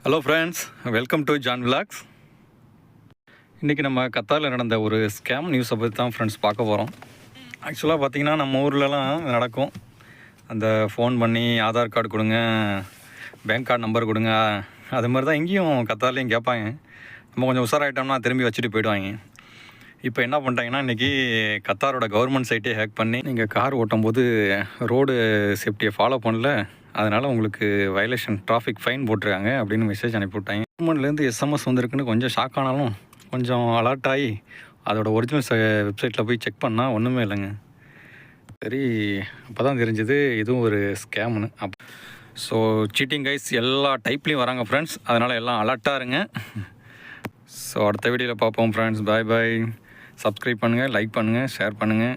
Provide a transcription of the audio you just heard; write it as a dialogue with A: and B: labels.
A: Hello friends, welcome to John vlogs. இன்றைக்கி நம்ம கத்தாரில் நடந்த ஒரு ஸ்கேம் நியூஸை பற்றி தான் ஃப்ரெண்ட்ஸ் பார்க்க போகிறோம். ஆக்சுவலாக பார்த்திங்கன்னா நம்ம ஊர்லலாம் நடக்கும். அந்த ஃபோன் பண்ணி ஆதார் கார்டு கொடுங்க, பேங்க் கார்டு நம்பர் கொடுங்க, அது மாதிரி தான் இங்கேயும் கத்தார்லேயும் கேட்பாங்க. நம்ம கொஞ்சம் உஷாராயிட்டோம்னா திரும்பி வச்சுட்டு போயிடுவாங்க. இப்போ என்ன பண்ணிட்டாங்கன்னா, இன்றைக்கி கத்தாரோட கவர்மெண்ட் சைட்டே ஹேக் பண்ணி நீங்கள் கார் ஓட்டும்போது ரோடு சேஃப்டியை ஃபாலோ பண்ணல, அதனால் உங்களுக்கு வயலேஷன் டிராஃபிக் ஃபைன் போட்டிருக்காங்க அப்படின்னு மெசேஜ் அனுப்பிவிட்டாங்க. கவர்மெண்ட்லேருந்து எஸ்எம்எஸ் வந்திருக்குன்னு கொஞ்சம் ஷாக் ஆனாலும் கொஞ்சம் அலர்ட் ஆகி அதோட ஒரிஜினல் வெப்சைட்டில் போய் செக் பண்ணால் ஒன்றுமே இல்லைங்க. சரி, அப்போ தான் தெரிஞ்சது இதுவும் ஒரு ஸ்கேம்னு. ஸோ சீட்டிங் கைஸ் எல்லா டைப்லேயும் வராங்க ஃப்ரெண்ட்ஸ், அதனால் எல்லாம் அலர்ட்டாக இருங்க. ஸோ அடுத்த வீடியோவில் பார்ப்போம் ஃப்ரெண்ட்ஸ். பாய் பாய். சப்ஸ்கிரைப் பண்ணுங்கள், லைக் பண்ணுங்கள், ஷேர் பண்ணுங்கள்.